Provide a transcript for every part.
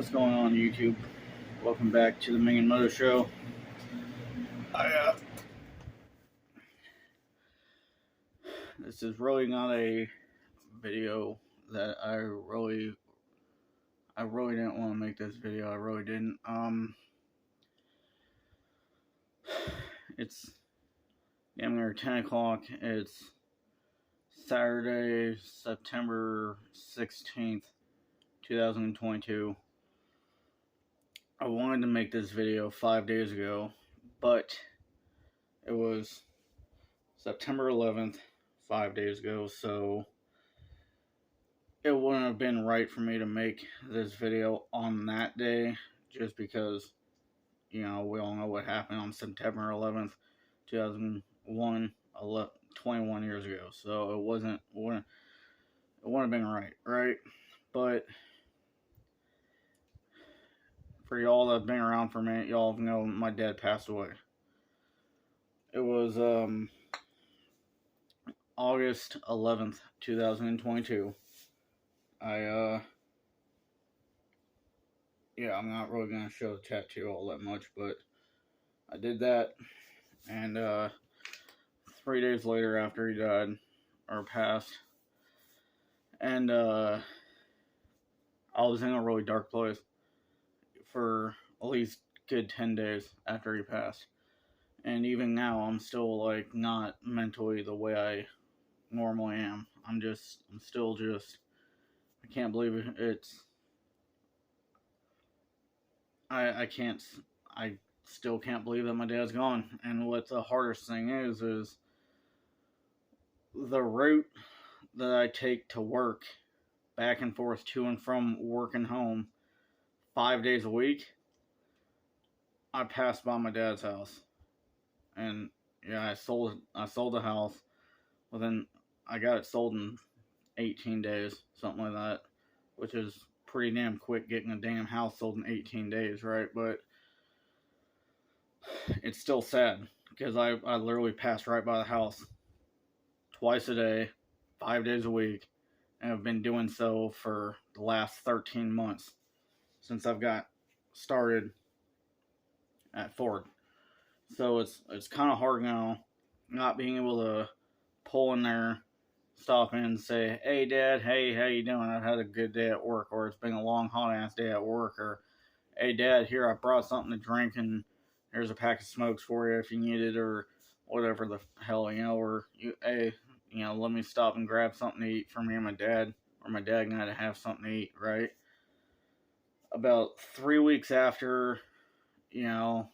What's going on YouTube? Welcome back to the Ming Motor Show. This is really not a video that I really didn't want to make this video. I really didn't. It's damn near 10 o'clock. It's Saturday, September 16th, 2022. I wanted to make this video 5 days ago, but it was September 11th, 5 days ago, so it wouldn't have been right for me to make this video on that day, just because, you know, we all know what happened on September 11th, 2001, 21 years ago, so it wouldn't have been right? But for y'all that have been around for a minute, y'all know my dad passed away. It was August 11th, 2022. I'm not really going to show the tattoo all that much, but I did that, and 3 days later after he died, or passed, and I was in a really dark place for at least good 10 days after he passed, and even now I'm still like not mentally the way I normally am. I can't believe it's, I still can't believe that my dad's gone. And what the hardest thing is the route that I take to work, back and forth to and from work and home, 5 days a week. I passed by my dad's house, and yeah, I sold the house. Then I got it sold in 18 days, something like that, which is pretty damn quick getting a damn house sold in 18 days, right? But it's still sad because I literally passed right by the house twice a day, 5 days a week, and I've been doing so for the last 13 months since I've got started at Ford. So it's kind of hard now not being able to pull in there, stop in and say, "Hey Dad, hey, how you doing? I've had a good day at work," or "It's been a long hot ass day at work," or "Hey Dad, here, I brought something to drink and here's a pack of smokes for you if you need it," or whatever the hell, you know, or hey, you know, let me stop and grab something to eat for me and my dad, or my dad and I to have something to eat, right? About 3 weeks after, you know,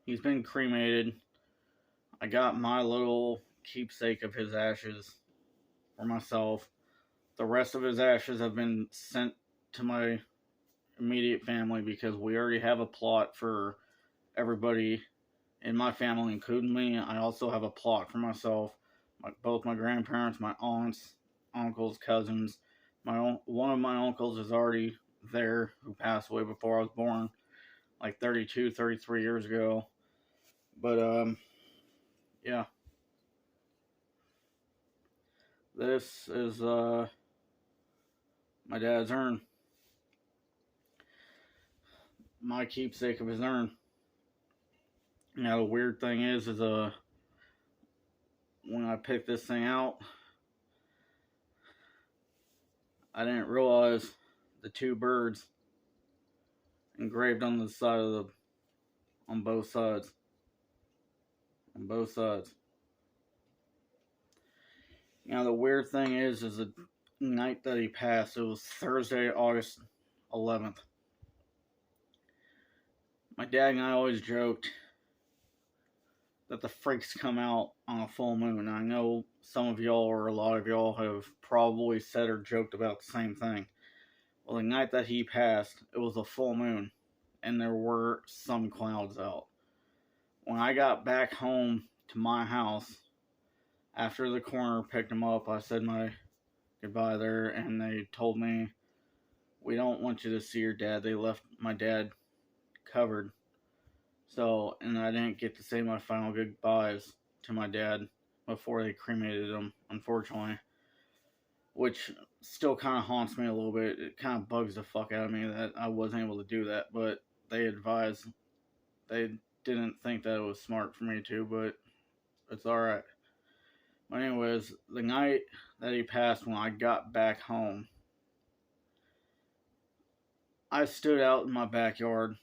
he's been cremated, I got my little keepsake of his ashes for myself. The rest of his ashes have been sent to my immediate family because we already have a plot for everybody in my family, including me. I also have a plot for myself. Both my grandparents, my aunts, uncles, cousins. One of my uncles is already there, who passed away before I was born, like 32, 33 years ago. But yeah. This is my dad's urn. My keepsake of his urn. Now the weird thing is when I picked this thing out, I didn't realize the two birds engraved on the side of on both sides. Now the weird thing is the night that he passed, it was Thursday, August 11th. My dad and I always joked that the freaks come out on a full moon. I know some of y'all, or a lot of y'all, have probably said or joked about the same thing. Well, the night that he passed, it was a full moon, and there were some clouds out. When I got back home to my house, after the coroner picked him up, I said my goodbye there, and they told me, "We don't want you to see your dad." They left my dad covered. So, and I didn't get to say my final goodbyes to my dad before they cremated him, unfortunately. which still kind of haunts me a little bit. It kind of bugs the fuck out of me that I wasn't able to do that, but they advised, they didn't think that it was smart for me to, but it's alright. But anyways, the night that he passed, when I got back home, I stood out in my backyard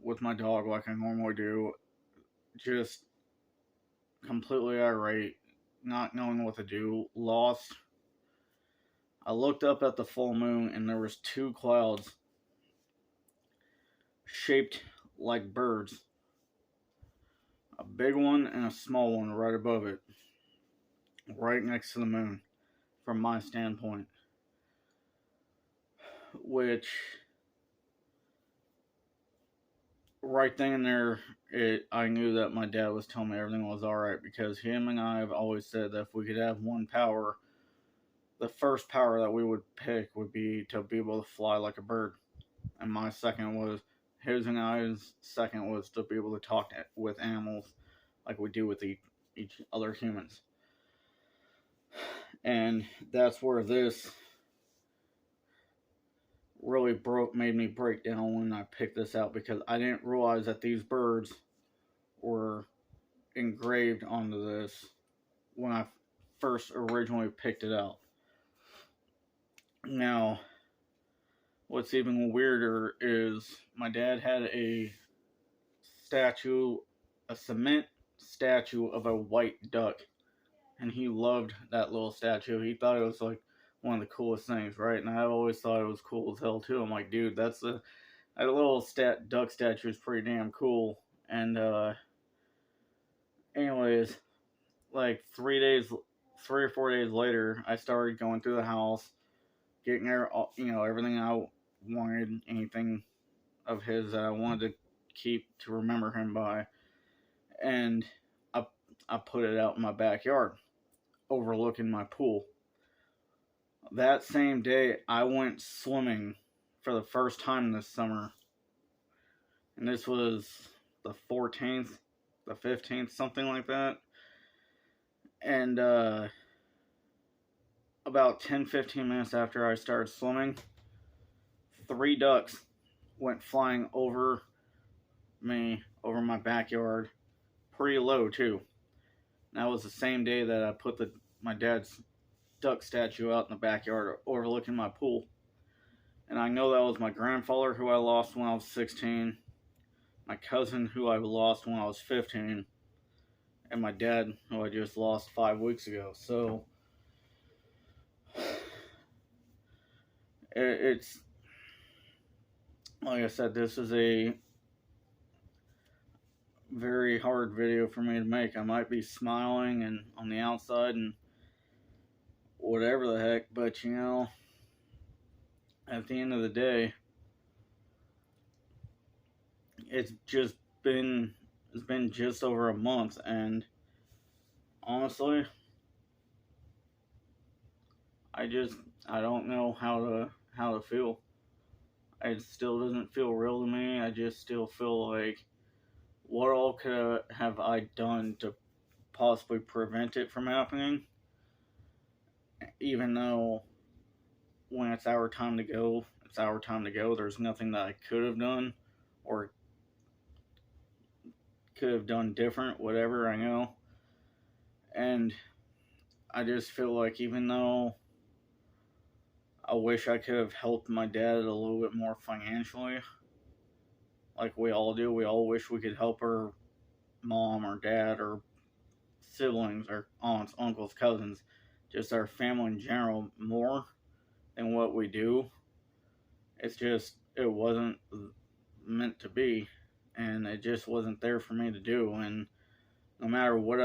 with my dog like I normally do, just completely irate, not knowing what to do, lost. I looked up at the full moon and there was two clouds shaped like birds. A big one and a small one right above it, right next to the moon, from my standpoint. Which, right then and there, I knew that my dad was telling me everything was alright, because him and I have always said that if we could have one power, the first power that we would pick would be to be able to fly like a bird. And my second was, his and I's second was to be able to talk with animals like we do with each other humans. And that's where this really made me break down when I picked this out, because I didn't realize that these birds were engraved onto this when I first originally picked it out. Now, what's even weirder is my dad had a cement statue of a white duck, and he loved that little statue. He thought it was like one of the coolest things, right? And I always thought it was cool as hell too. I'm like, dude, that little duck statue is pretty damn cool. And anyways, like 3 or 4 days later, I started going through the house, getting everything I wanted, anything of his that I wanted to keep to remember him by, and I put it out in my backyard, overlooking my pool. That same day, I went swimming for the first time this summer, and this was the 14th, the 15th, something like that. And about 10-15 minutes after I started swimming, 3 ducks went flying over me, over my backyard, pretty low too. And that was the same day that I put my dad's duck statue out in the backyard overlooking my pool. And I know that was my grandfather, who I lost when I was 16, my cousin, who I lost when I was 15, and my dad, who I just lost 5 weeks ago. So it's like I said, this is a very hard video for me to make. I might be smiling and on the outside and whatever the heck, but at the end of the day, it's been just over a month, and honestly, I don't know how to feel. It still doesn't feel real to me. I just still feel like, what all could have I done to possibly prevent it from happening? Even though when it's our time to go, it's our time to go. There's nothing that I could have done or could have done different, whatever, I know. And I just feel like, even though I wish I could have helped my dad a little bit more financially, like we all do, we all wish we could help our mom or dad or siblings or aunts, uncles, cousins, just our family in general, more than what we do. It's just, it wasn't meant to be, and it just wasn't there for me to do. And no matter what,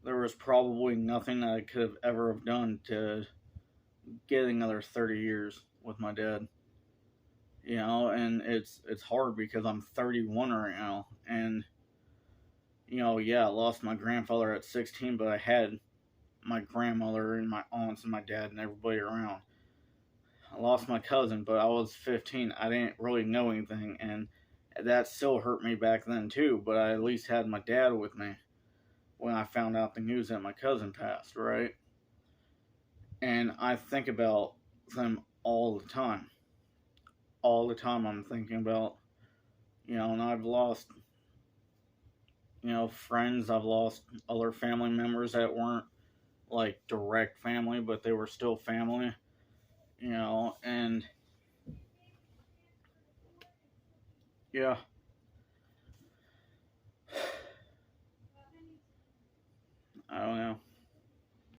there was probably nothing that I could have ever have done to get another 30 years with my dad. And it's hard because I'm 31 right now, and I lost my grandfather at 16, but I had my grandmother and my aunts and my dad and everybody around. I lost my cousin, but I was 15. I didn't really know anything, and that still hurt me back then too, but I at least had my dad with me, when I found out the news that my cousin passed, right? And I think about them all the time. All the time I'm thinking about, and I've lost, friends. I've lost other family members that weren't like direct family, but they were still family, and yeah, I don't know.